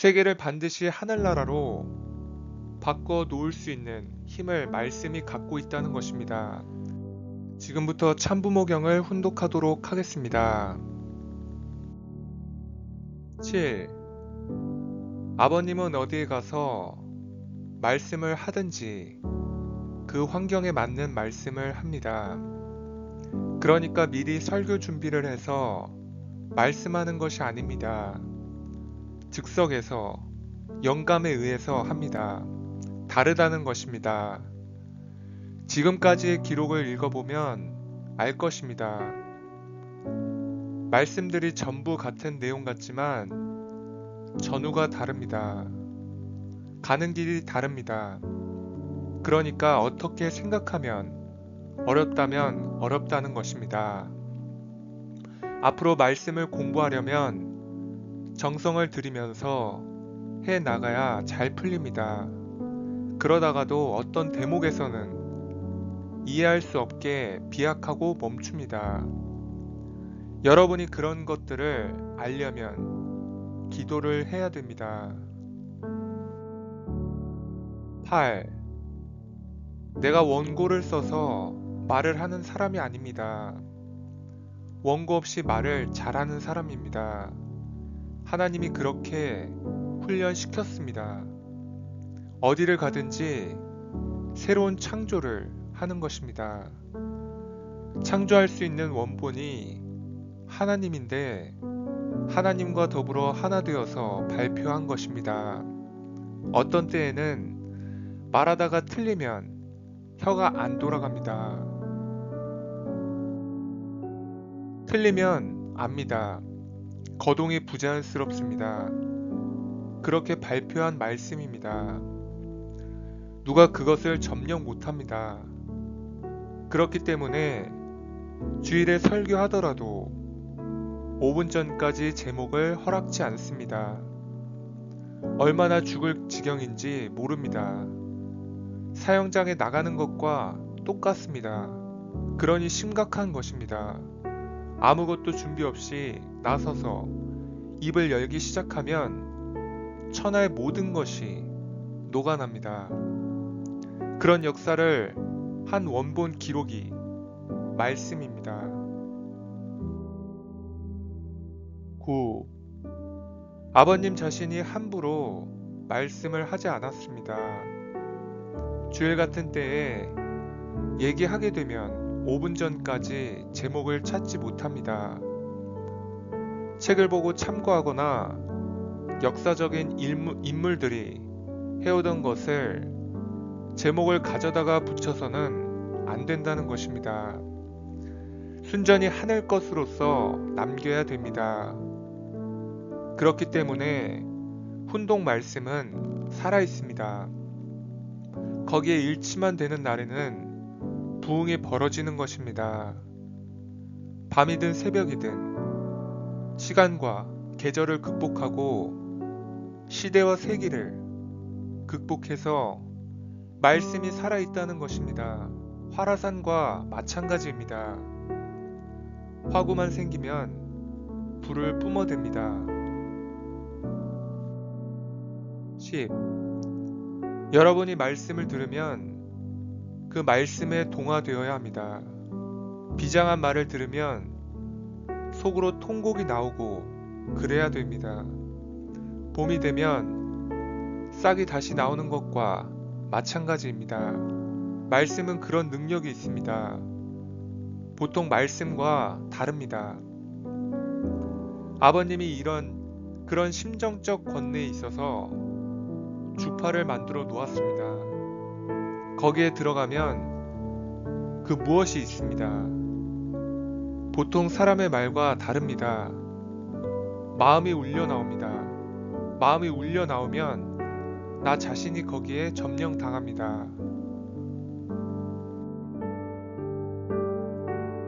세계를 반드시 하늘나라로 바꿔 놓을 수 있는 힘을 말씀이 갖고 있다는 것입니다. 지금부터 참부모경을 훈독하도록 하겠습니다. 7. 아버님은 어디에 가서 말씀을 하든지 그 환경에 맞는 말씀을 합니다. 그러니까 미리 설교 준비를 해서 말씀하는 것이 아닙니다. 즉석에서 영감에 의해서 합니다. 다르다는 것입니다. 지금까지의 기록을 읽어보면 알 것입니다. 말씀들이 전부 같은 내용 같지만 전후가 다릅니다. 가는 길이 다릅니다. 그러니까 어떻게 생각하면 어렵다면 어렵다는 것입니다. 앞으로 말씀을 공부하려면 정성을 들이면서 해 나가야 잘 풀립니다. 그러다가도 어떤 대목에서는 이해할 수 없게 비약하고 멈춥니다. 여러분이 그런 것들을 알려면 기도를 해야 됩니다. 8. 내가 원고를 써서 말을 하는 사람이 아닙니다. 원고 없이 말을 잘하는 사람입니다. 하나님이 그렇게 훈련시켰습니다. 어디를 가든지 새로운 창조를 하는 것입니다. 창조할 수 있는 원본이 하나님인데 하나님과 더불어 하나 되어서 발표한 것입니다. 어떤 때에는 말하다가 틀리면 혀가 안 돌아갑니다. 틀리면 압니다. 거동이 부자연스럽습니다. 그렇게 발표한 말씀입니다. 누가 그것을 점령 못합니다. 그렇기 때문에 주일에 설교하더라도 5분 전까지 제목을 허락지 않습니다. 얼마나 죽을 지경인지 모릅니다. 사형장에 나가는 것과 똑같습니다. 그러니 심각한 것입니다. 아무것도 준비 없이 나서서 입을 열기 시작하면 천하의 모든 것이 녹아납니다. 그런 역사를 한 원본 기록이 말씀입니다. 9. 아버님 자신이 함부로 말씀을 하지 않았습니다. 주일 같은 때에 얘기하게 되면 5분 전까지 제목을 찾지 못합니다. 책을 보고 참고하거나 역사적인 인물들이 해오던 것을 제목을 가져다가 붙여서는 안 된다는 것입니다. 순전히 하늘 것으로서 남겨야 됩니다. 그렇기 때문에 훈독 말씀은 살아있습니다. 거기에 일치만 되는 날에는 부흥이 벌어지는 것입니다. 밤이든 새벽이든 시간과 계절을 극복하고 시대와 세기를 극복해서 말씀이 살아있다는 것입니다. 화라산과 마찬가지입니다. 화구만 생기면 불을 뿜어댑니다. 10. 여러분이 말씀을 들으면 그 말씀에 동화되어야 합니다. 비장한 말을 들으면 속으로 통곡이 나오고 그래야 됩니다. 봄이 되면 싹이 다시 나오는 것과 마찬가지입니다. 말씀은 그런 능력이 있습니다. 보통 말씀과 다릅니다. 아버님이 그런 심정적 권내에 있어서 주파를 만들어 놓았습니다. 거기에 들어가면 그 무엇이 있습니다. 보통 사람의 말과 다릅니다. 마음이 울려 나옵니다. 마음이 울려 나오면 나 자신이 거기에 점령당합니다.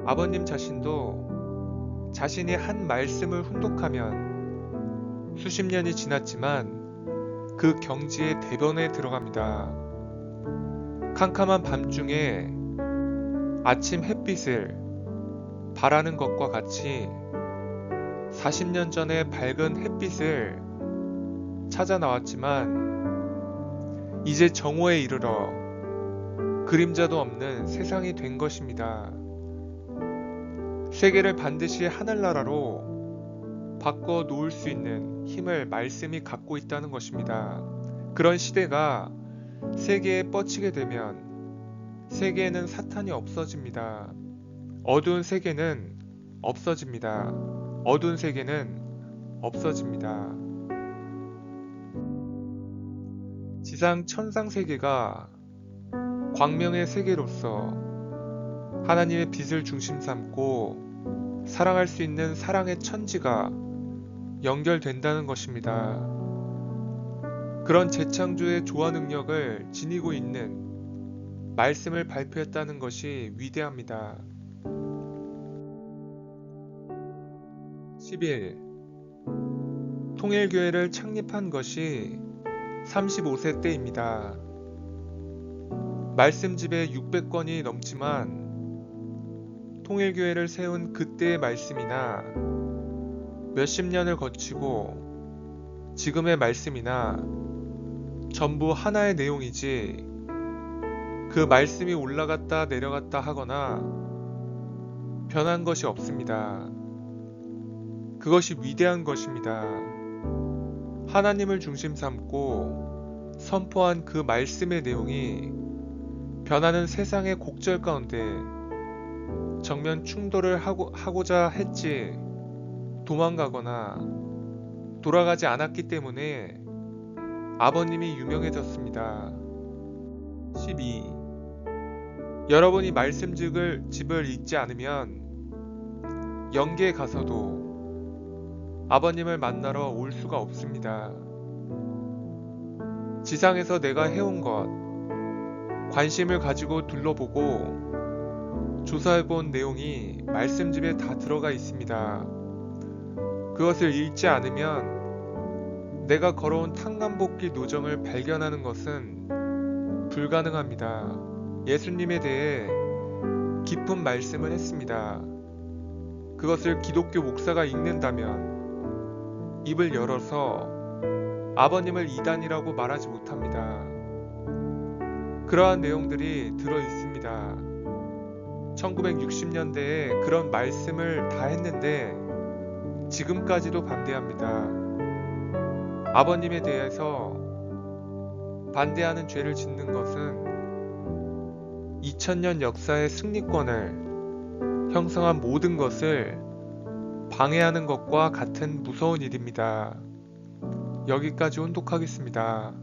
아버님 자신도 자신이 한 말씀을 훈독하면 수십 년이 지났지만 그 경지의 대변에 들어갑니다. 캄캄한 밤중에 아침 햇빛을 바라는 것과 같이 40년 전의 밝은 햇빛을 찾아 나왔지만 이제 정오에 이르러 그림자도 없는 세상이 된 것입니다. 세계를 반드시 하늘나라로 바꿔 놓을 수 있는 힘을 말씀이 갖고 있다는 것입니다. 그런 시대가 세계에 뻗치게 되면 세계에는 사탄이 없어집니다. 어두운 세계는 없어집니다. 어두운 세계는 없어집니다. 지상 천상 세계가 광명의 세계로서 하나님의 빛을 중심 삼고 사랑할 수 있는 사랑의 천지가 연결된다는 것입니다. 그런 재창조의 조화 능력을 지니고 있는 말씀을 발표했다는 것이 위대합니다. 11. 통일교회를 창립한 것이 35세 때입니다. 말씀집에 600권이 넘지만 통일교회를 세운 그때의 말씀이나 몇십 년을 거치고 지금의 말씀이나 전부 하나의 내용이지 그 말씀이 올라갔다 내려갔다 하거나 변한 것이 없습니다. 그것이 위대한 것입니다. 하나님을 중심 삼고 선포한 그 말씀의 내용이 변하는 세상의 곡절 가운데 정면 충돌을 하고자 했지 도망가거나 돌아가지 않았기 때문에 아버님이 유명해졌습니다. 12. 여러분이 말씀집을 읽지 않으면 영계에 가서도 아버님을 만나러 올 수가 없습니다. 지상에서 내가 해온 것, 관심을 가지고 둘러보고 조사해본 내용이 말씀집에 다 들어가 있습니다. 그것을 읽지 않으면 내가 걸어온 탕감복길 노정을 발견하는 것은 불가능합니다. 예수님에 대해 깊은 말씀을 했습니다. 그것을 기독교 목사가 읽는다면 입을 열어서 아버님을 이단이라고 말하지 못합니다. 그러한 내용들이 들어 있습니다. 1960년대에 그런 말씀을 다 했는데 지금까지도 반대합니다. 아버님에 대해서 반대하는 죄를 짓는 것은 2000년 역사의 승리권을 형성한 모든 것을 방해하는 것과 같은 무서운 일입니다. 여기까지 혼독하겠습니다.